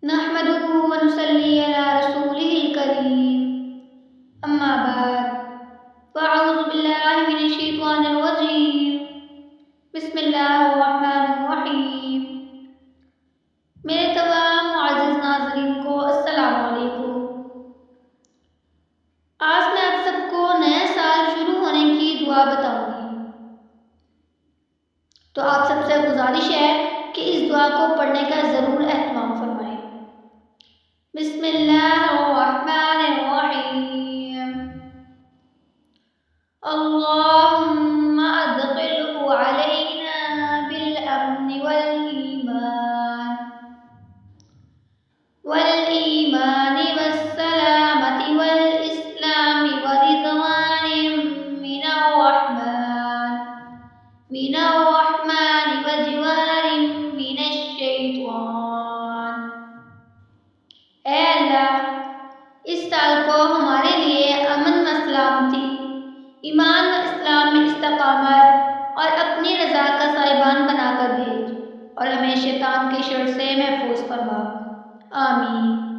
نحمده ونصلي على رسوله الكريم اما بعد فاعوذ باللہ من الشیطان الرجیم بسم اللہ الرحمن الرحیم۔ میرے تمام معزز ناظرین کو السلام علیکم۔ آج میں آپ سب کو نیا سال شروع ہونے کی دعا بتاؤں گی، تو آپ سب سے گزارش ہے کہ اس دعا کو پڑھنے کا ضرور اہتمام فرمائیں۔ بسم اللہ الرحمن الرحیم۔ اللہم ادخلہ علینا بالامن والایمان والسلامة والاسلام ورضوان من الرحمن وجوار من الشیطان۔ اے اللہ، اس سال کو ہمارے لیے امن و سلامتی، ایمان و اسلام میں استقامت اور اپنی رضا کا صاحبان بنا کر بھیج، اور ہمیں شیطان کے شر سے محفوظ فرما، آمین۔